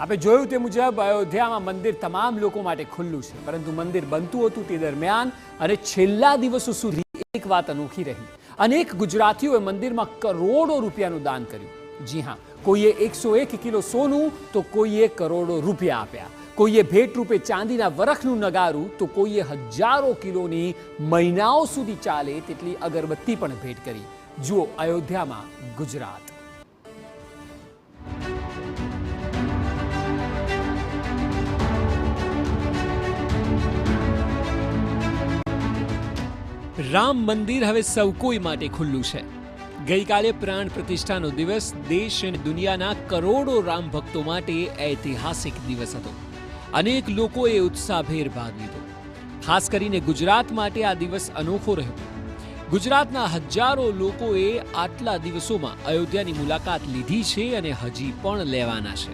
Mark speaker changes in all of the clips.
Speaker 1: આપણે જોયું તે મુજબ અયોધ્યામાં મંદિર તમામ લોકો માટે ખુલ્લું છે, પરંતુ મંદિર બનતું હતું તે દરમિયાન અને છેલ્લા દિવસો સુધી એક વાત અનોખી રહી. અનેક ગુજરાતીઓએ મંદિરમાં કરોડો રૂપિયાનું દાન કર્યું. જી હા, કોઈએ 101 કિલો સોનું તો કોઈએ કરોડો રૂપિયા આપ્યા. કોઈએ ભેટ રૂપે ચાંદીના વરખનું નગારું તો કોઈએ હજારો કિલોની મહિનાઓ સુધી ચાલે તેટલી અગરબત્તી પણ ભેટ કરી. જુઓ અયોધ્યામાં ગુજરાત. રામ મંદિર હવે સૌ કોઈ માટે ખુલ્લું છે. ગઈકાલે પ્રાણ પ્રતિષ્ઠાનો દિવસ દેશ અને દુનિયાના કરોડો રામ ભક્તો માટે ઐતિહાસિક દિવસ હતો. અનેક લોકોએ ઉત્સાહભેર ભાગ લીધો. ખાસ કરીને ગુજરાત માટે આ દિવસ અનોખો રહ્યો. ગુજરાતના હજારો લોકોએ આટલા દિવસોમાં અયોધ્યાની મુલાકાત લીધી છે અને હજી પણ લેવાના છે.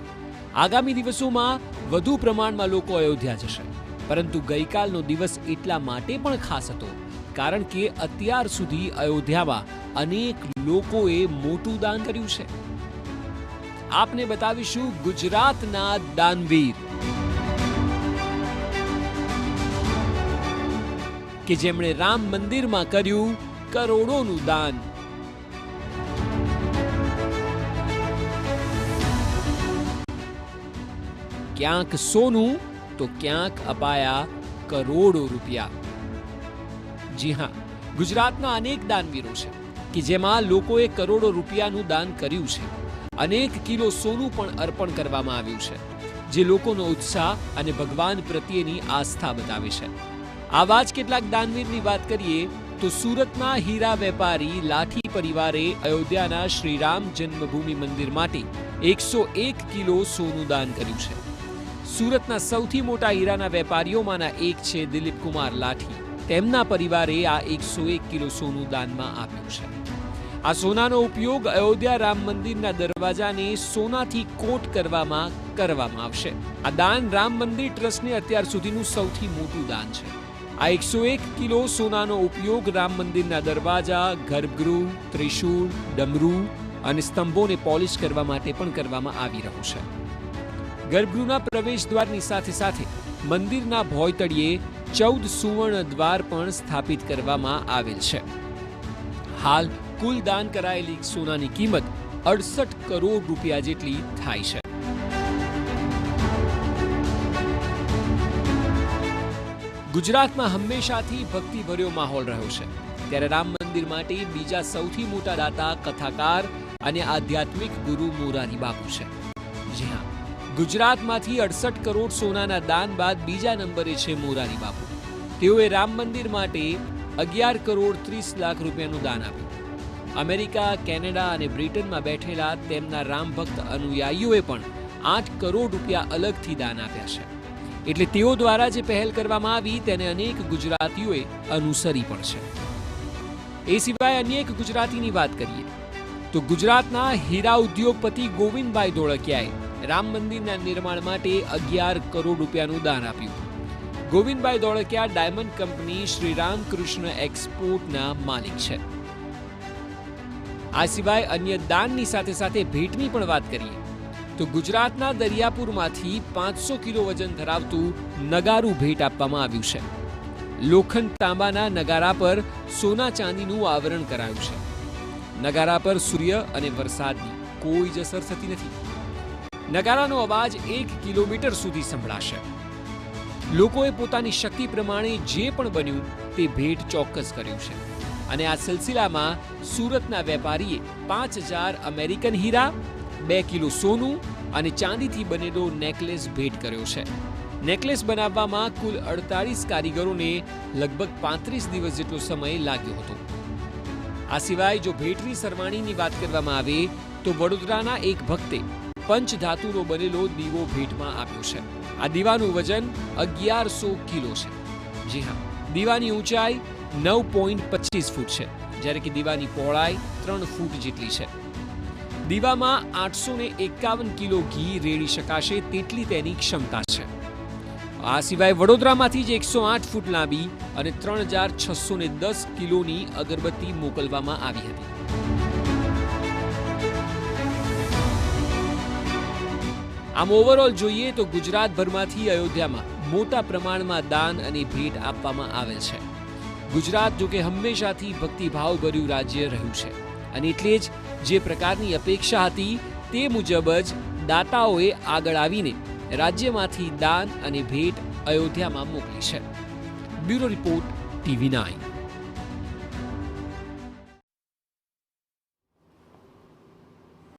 Speaker 1: આગામી દિવસોમાં વધુ પ્રમાણમાં લોકો અયોધ્યા જશે. પરંતુ ગઈકાલનો દિવસ એટલા માટે પણ ખાસ હતો કારણ કે અત્યાર સુધી અયોધ્યામાં અનેક લોકોએ મોટું દાન કર્યું છે. આપને બતાવીશું ગુજરાતના દાનવીર કે જેમણે રામ મંદિરમાં કર્યું કરોડોનું દાન. ક્યાંક સોનું તો ક્યાંક અપાયા કરોડો રૂપિયા. જી હા, ગુજરાતના અનેક દાનવીરો છે કે જેમાં લોકોએ કરોડો રૂપિયાનું દાન કર્યું છે. અનેક કિલો સોનું પણ અર્પણ કરવામાં આવ્યું છે, જે લોકોનો ઉત્સાહ અને ભગવાન પ્રત્યેની આસ્થા બતાવે છે. આવા જ કેટલાક દાનવીરની વાત કરીએ તો સુરતના હીરા વેપારી લાઠી પરિવારે અયોધ્યાના શ્રીરામ જન્મભૂમિ મંદિર માટે 101 કિલો સોનું દાન કર્યું છે. સુરતના સૌથી મોટા હીરાના વેપારીઓમાંના એક છે દિલીપ કુમાર લાઠી. તેમના પરિવારે આ 101 કિલો સોનું દાનમાં આપ્યું છે. આ સોનાનો ઉપયોગ અયોધ્યા રામ મંદિરના દરવાજાને સોનાથી કોટ કરવામાં આવશે. આ દાન રામ મંદિર ટ્રસ્ટને અત્યાર સુધીનું સૌથી મોટું દાન છે. આ 101 કિલો સોનાનો ઉપયોગ રામ મંદિરના દરવાજા, ગર્ભગૃહ, ત્રિશૂળ, ડમરૂ અને સ્તંભોને પોલિશ કરવા માટે પણ કરવામાં આવી રહ્યું છે. ગર્ભગૃહના પ્રવેશ દ્વારની સાથે સાથે મંદિરના ભોયતળિયે 14 સુવર્ણ દ્વાર પણ સ્થાપિત કરવામાં આવેલ છે. હાલ કુલ દાન કરાયેલી સોનાની કિંમત 68 કરોડ રૂપિયા જેટલી થાય છે. ગુજરાતમાં હંમેશાથી ભક્તિભર્યો માહોલ રહ્યો છે, ત્યારે રામ મંદિર માટે બીજા સૌથી મોટા દાતા કથાકાર અને આધ્યાત્મિક ગુરુ મોરારી બાપુ છે. જી હા, ગુજરાતમાંથી 68 કરોડ સોનાના દાન બાદ બીજા નંબરે છે મોરારી બાપુ. તેઓએ રામ મંદિર માટે 11 કરોડ 30 લાખ રૂપિયાનું દાન આપ્યું. અમેરિકા, કેનેડા અને બ્રિટનમાં બેઠેલા તેમના રામ ભક્ત અનુયાયીઓએ પણ 8 કરોડ રૂપિયા અલગથી દાન આપ્યા છે. એટલે તેઓ દ્વારા જે પહેલ કરવામાં આવી તેને અનેક ગુજરાતીઓએ અનુસરી પણ છે. એ સિવાય અન્ય એક ગુજરાતીની વાત કરીએ તો ગુજરાતના હીરા ઉદ્યોગપતિ ગોવિંદભાઈ ધોળકિયાએ રામ મંદિરના નિર્માણ માટે 11 કરોડ રૂપિયાનું દાન આપ્યું. ગોવિંદભાઈ ધોળકિયા ડાયમંડ કંપની શ્રી રામકૃષ્ણ એક્સપોર્ટના માલિક છે. આ સિવાય અન્ય દાનની સાથે સાથે ભેટની પણ વાત કરીએ તો ગુજરાતના દરિયાપુરમાંથી 500 કિલો વજન ધરાવતું નગારું ભેટ આપવામાં આવ્યું છે. લોખંડ તાંબાના નગારા પર સોના ચાંદીનું આવરણ કરાયું છે. નગારા પર સૂર્ય અને વરસાદની કોઈ જ અસર થતી નથી. નગારાનો અવાજ 1 કિલોમીટર સુધી સંભળાશે. લોકોએ પોતાની શક્તિ પ્રમાણે જે પણ બન્યું તે ભેટ ચોક્કસ કર્યું છે. અને આ સિલસિલામાં સુરતના વેપારીએ 5000 અમેરિકન હીરા, 2 કિલો સોનું અને ચાંદીથી બનેલો નેકલેસ ભેટ કર્યો છે. નેકલેસ બનાવવામાં કુલ 48 કારીગરોને લગભગ 35 દિવસ જેટલો સમય લાગ્યો હતો. આ સિવાય જો ભેટની સરવાણીની વાત કરવામાં આવે તો વડોદરાના એક ભક્તે પંચધાતુનો બનેલો દીવો ભેટમાં આપ્યો છે. આ દીવાનું વજન 1100 કિલો છે. જી હા, દીવાની ઊંચાઈ 9.25 ફૂટ છે, જ્યારે કે દીવાની પહોળાઈ 3 ફૂટ જેટલી છે. દીવામાં 851 કિલો ઘી રેડી શકાશે તેટલી તેની ક્ષમતા છે. આ સિવાય વડોદરામાંથી જ 108 ફૂટ લાંબી અને 3610 કિલોની અગરબત્તી મોકલવામાં આવી હતી. આમ ઓવરઓલ જોઈએ તો ગુજરાતભરમાંથી અયોધ્યામાં મોટા પ્રમાણમાં દાન અને ભેટ આપવામાં આવે છે. ગુજરાત જો કે હંમેશાથી ભક્તિભાવભર્યું રાજ્ય રહ્યું છે અને એટલે જ જે પ્રકારની અપેક્ષા હતી તે મુજબ જ દાતાઓએ આગળ આવીને રાજ્યમાંથી દાન અને ભેટ અયોધ્યામાં મોકલી છે. Bureau report, TV9.